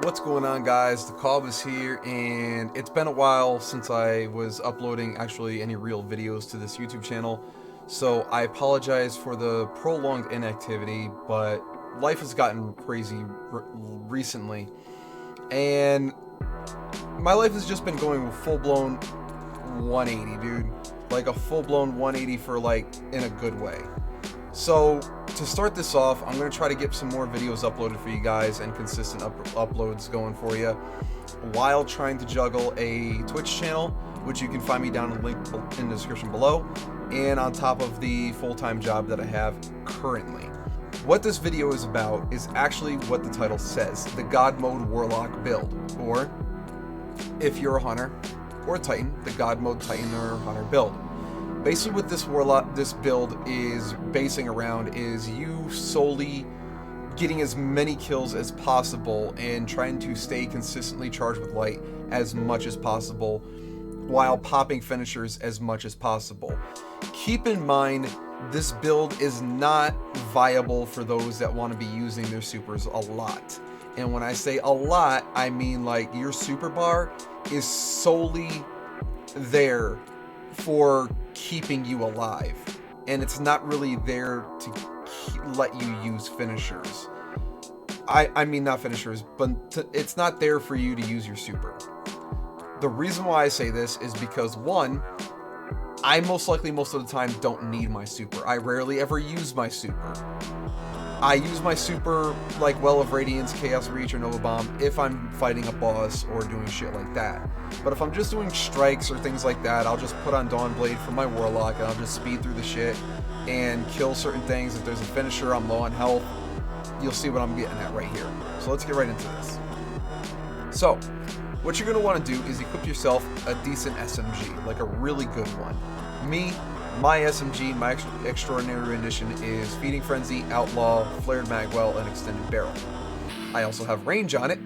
What's going on, guys? The Cobb is here, and it's been a while since I was uploading actually any real videos to this YouTube channel, so I apologize for the prolonged inactivity, but life has gotten crazy recently, and my life has just been going full-blown 180, dude. Like a full-blown 180 for, like, in a good way. So, to start this off, I'm going to try to get some more videos uploaded for you guys and consistent uploads going for you, while trying to juggle a Twitch channel, which you can find me down in the link in the description below, and on top of the full-time job that I have currently. What this video is about is actually what the title says, the God Mode Warlock build, or if you're a Hunter or a Titan, the God Mode Titan or Hunter build. Basically what this build is basing around is you solely getting as many kills as possible and trying to stay consistently charged with light as much as possible while popping finishers as much as possible. Keep in mind, this build is not viable for those that want to be using their supers a lot. And when I say a lot, I mean like your super bar is solely there for keeping you alive, and it's not really there to let you use finishers. I mean not finishers, but it's not there for you to use your super. The reason why I say this is because, one, I most of the time don't need my super. I rarely ever use my super. I use my super like Well of Radiance, Chaos Reach, or Nova Bomb if I'm fighting a boss or doing shit like that. But if I'm just doing strikes or things like that, I'll just put on Dawn Blade for my Warlock and I'll just speed through the shit and kill certain things. If there's a finisher, I'm low on health. You'll see what I'm getting at right here. So let's get right into this. So, what you're going to want to do is equip yourself a decent SMG, like a really good one. My SMG, my extraordinary rendition, is Feeding Frenzy, Outlaw, Flared Magwell, and Extended Barrel. I also have range on it,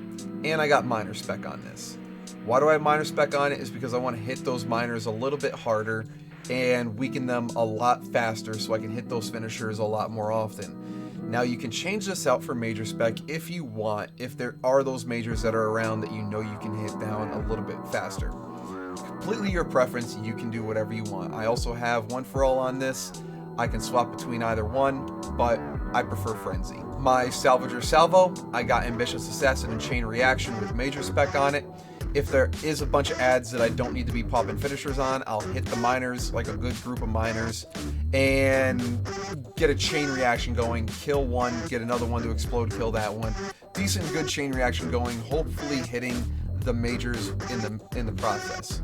and I got miner spec on this. Why do I have miner spec on it? Is because I want to hit those miners a little bit harder and weaken them a lot faster so I can hit those finishers a lot more often. Now you can change this out for major spec if you want, if there are those majors that are around that you know you can hit down a little bit faster. Completely your preference, you can do whatever you want. I also have One for All on this. I can swap between either one, but I prefer Frenzy. My Salvager Salvo, I got Ambitious Assassin and Chain Reaction with major spec on it. If there is a bunch of ads that I don't need to be popping finishers on, I'll hit the miners, like a good group of miners, and get a chain reaction going, kill one, get another one to explode, kill that one. Decent good chain reaction going, hopefully hitting the majors in the process.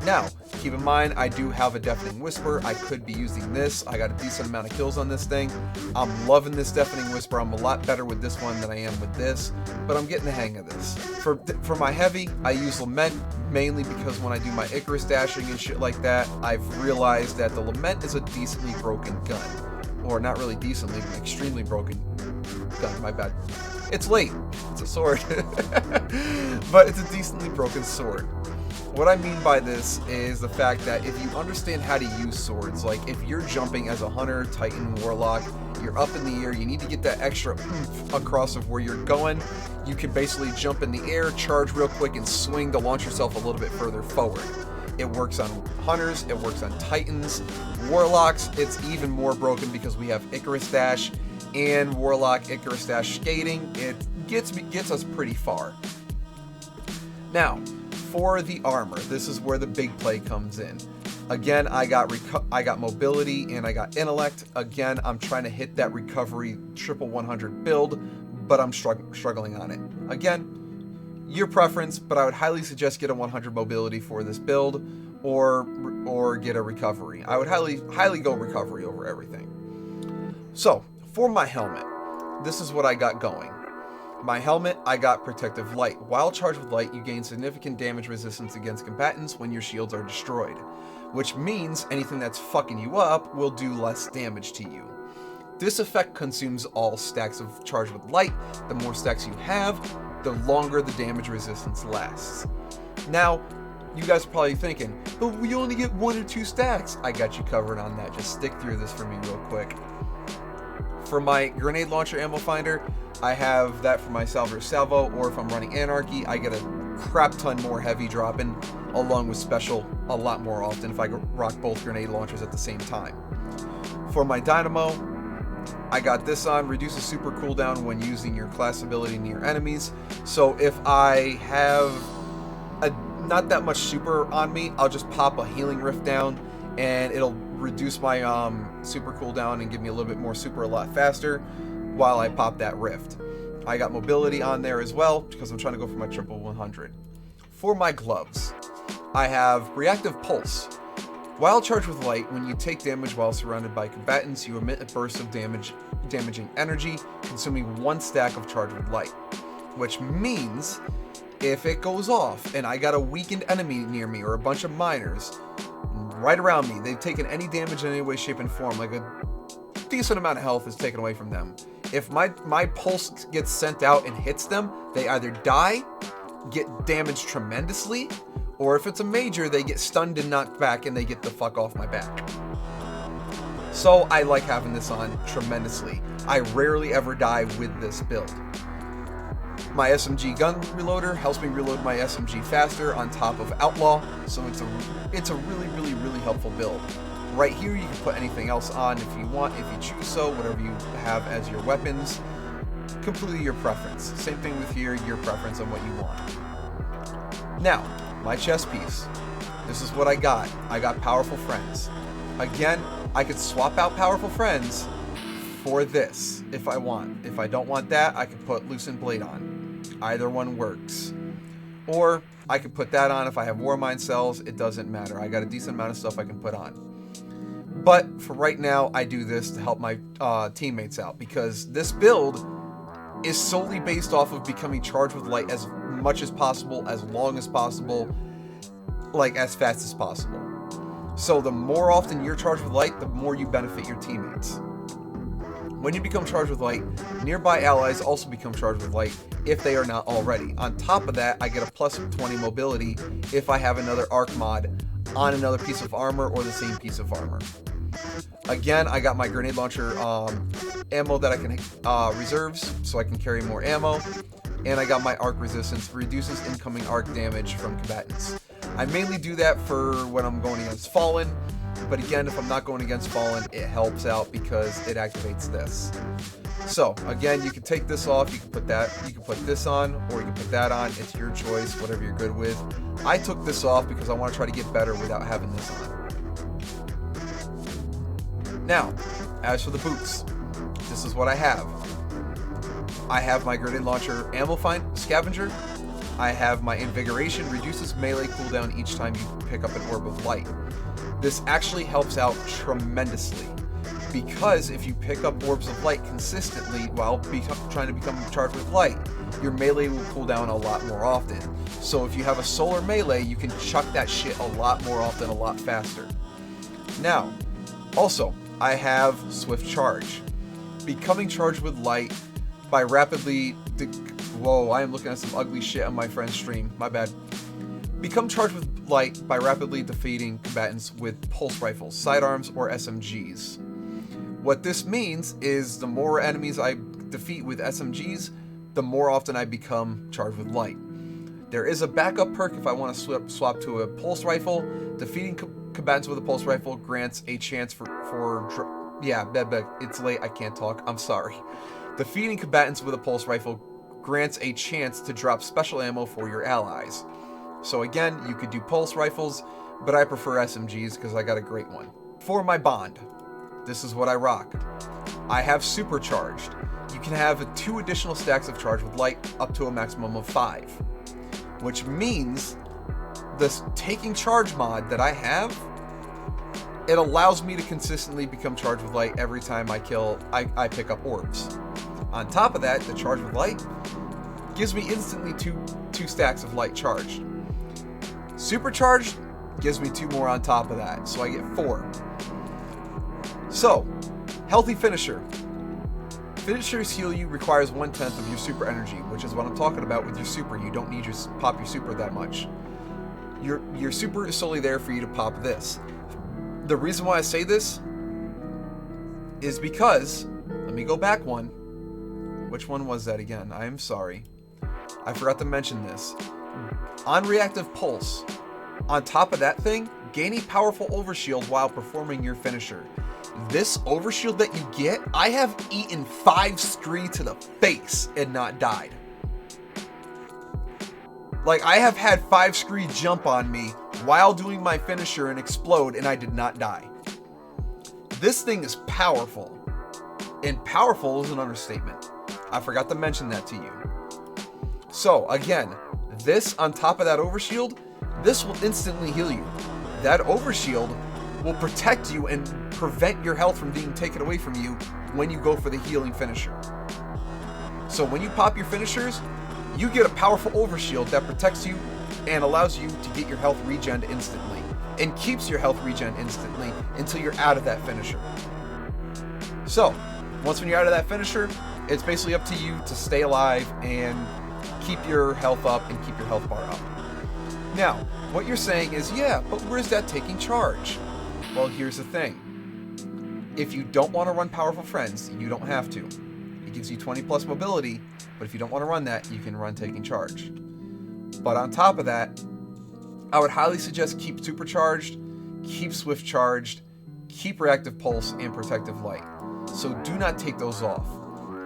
Now, keep in mind, I do have a Deafening Whisper. I could be using this. I got a decent amount of kills on this thing. I'm loving this Deafening Whisper. I'm a lot better with this one than I am with this, but I'm getting the hang of this. For my heavy, I use Lament, mainly because when I do my Icarus dashing and shit like that, I've realized that the Lament is a decently broken gun. Or not really decently, but extremely broken gun, my bad. It's late. It's a sword. But it's a decently broken sword. What I mean by this is the fact that if you understand how to use swords, like if you're jumping as a Hunter, Titan, Warlock, you're up in the air, you need to get that extra oomph across of where you're going, you can basically jump in the air, charge real quick, and swing to launch yourself a little bit further forward. It works on Hunters, it works on Titans. Warlocks, it's even more broken because we have Icarus Dash and Warlock Icarus Dash skating. It gets us pretty far. Now, for the armor, this is where the big play comes in. Again, I got mobility and I got intellect. Again, I'm trying to hit that recovery triple 100 build, but I'm struggling on it. Again, your preference, but I would highly suggest get a 100 mobility for this build, or get a recovery. I would highly go recovery over everything. So, for my helmet, this is what I got going. My helmet, I got Protective Light. While charged with light, you gain significant damage resistance against combatants when your shields are destroyed, which means anything that's fucking you up will do less damage to you. This effect consumes all stacks of charged with light. The more stacks you have, the longer the damage resistance lasts. Now, you guys are probably thinking, but we only get 1 or 2 stacks. I got you covered on that. Just stick through this for me real quick. For my grenade launcher ammo finder, I have that for my Salvador Salvo, or if I'm running Anarchy, I get a crap ton more heavy dropping, along with special a lot more often if I rock both grenade launchers at the same time. For my Dynamo, I got this on, reduces super cooldown when using your class ability near enemies. So if I have not that much super on me, I'll just pop a healing rift down and it'll reduce my super cooldown and give me a little bit more super a lot faster while I pop that rift. I got mobility on there as well because I'm trying to go for my triple 100. For my gloves, I have reactive pulse. While charged with light, when you take damage while surrounded by combatants, you emit a burst of damaging energy, consuming 1 stack of charged with light. Which means, if it goes off and I got a weakened enemy near me or a bunch of miners right around me, they've taken any damage in any way, shape, and form, like a decent amount of health is taken away from them. If my pulse gets sent out and hits them, they either die, get damaged tremendously, or if it's a major, they get stunned and knocked back and they get the fuck off my back. So I like having this on tremendously. I rarely ever die with this build. My SMG gun reloader helps me reload my SMG faster on top of Outlaw, so it's a really helpful build. Right here you can put anything else on if you want, if you choose so, whatever you have as your weapons. Completely your preference. Same thing with here, your preference on what you want. Now, my chest piece. This is what I got. I got Powerful Friends. Again, I could swap out Powerful Friends for this if I want. If I don't want that, I could put Loosened Blade on. Either one works. Or I could put that on if I have Warmind cells. It doesn't matter. I got a decent amount of stuff I can put on. But for right now, I do this to help my teammates out because this build is solely based off of becoming charged with light as much as possible, as long as possible, like as fast as possible. So the more often you're charged with light, the more you benefit your teammates. When you become charged with light, nearby allies also become charged with light if they are not already. On top of that, I get a plus 20 mobility if I have another arc mod on another piece of armor or the same piece of armor. Again, I got my grenade launcher ammo that I can reserves, so I can carry more ammo. And I got my arc resistance, reduces incoming arc damage from combatants. I mainly do that for when I'm going against Fallen, but again, if I'm not going against Fallen, it helps out because it activates this. So again, you can take this off, you can put this on, or you can put that on. It's your choice, whatever you're good with. I took this off because I want to try to get better without having this on. Now, as for the boots, this is what I have. I have my grenade launcher ammo find scavenger. I have my invigoration, reduces melee cooldown each time you pick up an orb of light. This actually helps out tremendously because if you pick up orbs of light consistently while trying to become charged with light, your melee will cool down a lot more often. So if you have a solar melee, you can chuck that shit a lot more often, a lot faster. Now, also, I have Swift Charge. Becoming charged with light by rapidly... Whoa, I am looking at some ugly shit on my friend's stream. My bad. Become charged with light by rapidly defeating combatants with pulse rifles, sidearms, or SMGs. What this means is the more enemies I defeat with SMGs, the more often I become charged with light. There is a backup perk if I want to swap to a pulse rifle. Defeating combatants with a pulse rifle grants a chance it's late, I can't talk, I'm sorry. Defeating combatants with a pulse rifle grants a chance to drop special ammo for your allies. So again, you could do pulse rifles, but I prefer SMGs because I got a great one. For my bond, this is what I rock. I have Supercharged. You can have 2 additional stacks of charge with light up to a maximum of 5. Which means this taking charge mod that I have, it allows me to consistently become charged with light every time I pick up orbs. On top of that, the charge with light gives me instantly two stacks of light charged. Supercharged gives me 2 more on top of that, so I get 4. So, healthy finisher. Finishers heal you requires 1/10 of your super energy, which is what I'm talking about with your super. You don't need to pop your super that much. Your super is solely there for you to pop this. The reason why I say this is because, let me go back one. Which one was that again? I am sorry. I forgot to mention this. On reactive pulse, on top of that thing, gain a powerful overshield while performing your finisher. This overshield that you get, I have eaten 5 scree to the face and not died. Like, I have had 5 scree jump on me while doing my finisher and explode, and I did not die. This thing is powerful. And powerful is an understatement. I forgot to mention that to you. So, again, this on top of that overshield, this will instantly heal you. That overshield will protect you and prevent your health from being taken away from you when you go for the healing finisher. So when you pop your finishers, you get a powerful overshield that protects you and allows you to get your health regen instantly, and keeps your health regen instantly until you're out of that finisher. So, once when you're out of that finisher, it's basically up to you to stay alive and keep your health up and keep your health bar up. Now, what you're saying is, yeah, but where's that taking charge? Well, here's the thing. If you don't want to run Powerful Friends, you don't have to. It gives you 20 plus mobility, but if you don't want to run that, you can run Taking Charge. But on top of that, I would highly suggest keep Supercharged, keep Swift Charged, keep Reactive Pulse, and Protective Light. So do not take those off.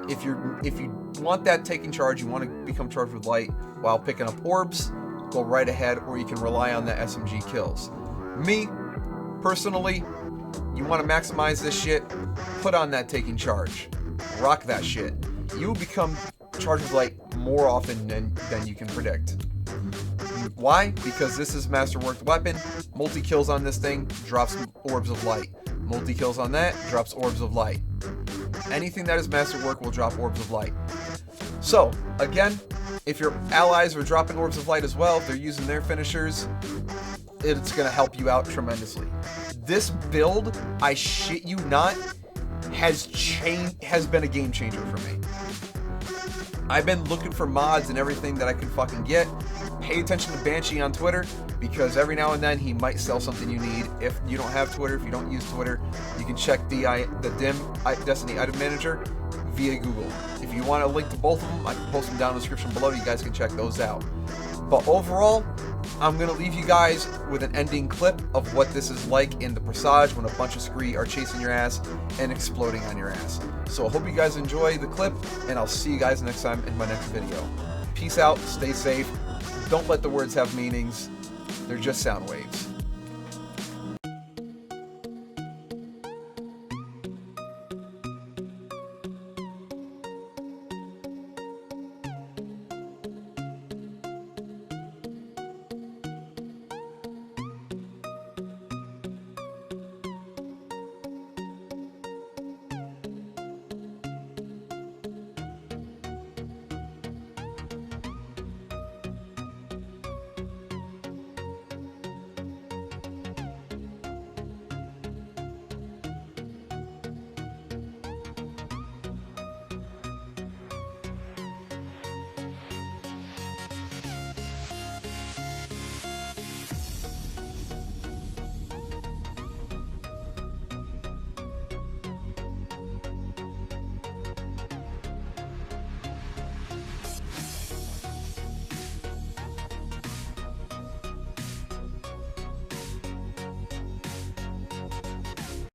If you want that Taking Charge, you want to become charged with Light while picking up orbs, go right ahead, or you can rely on the SMG kills. Me, personally, you want to maximize this shit, put on that Taking Charge. Rock that shit. You will become charged with Light more often than you can predict. Why? Because this is Masterworked weapon. Multi-kills on this thing drops orbs of light. Multi-kills on that drops orbs of light. Anything that is Masterwork will drop orbs of light. So, again, if your allies are dropping orbs of light as well, if they're using their finishers, it's going to help you out tremendously. This build, I shit you not, has been a game changer for me. I've been looking for mods and everything that I can fucking get. Pay attention to Banshee on Twitter, because every now and then he might sell something you need. If you don't have Twitter, if you don't use Twitter, you can check the Destiny Item Manager via Google. If you want a link to both of them, I can post them down in the description below. You guys can check those out. But overall, I'm going to leave you guys with an ending clip of what this is like in the Presage when a bunch of scree are chasing your ass and exploding on your ass. So I hope you guys enjoy the clip, and I'll see you guys next time in my next video. Peace out, stay safe, don't let the words have meanings, they're just sound waves.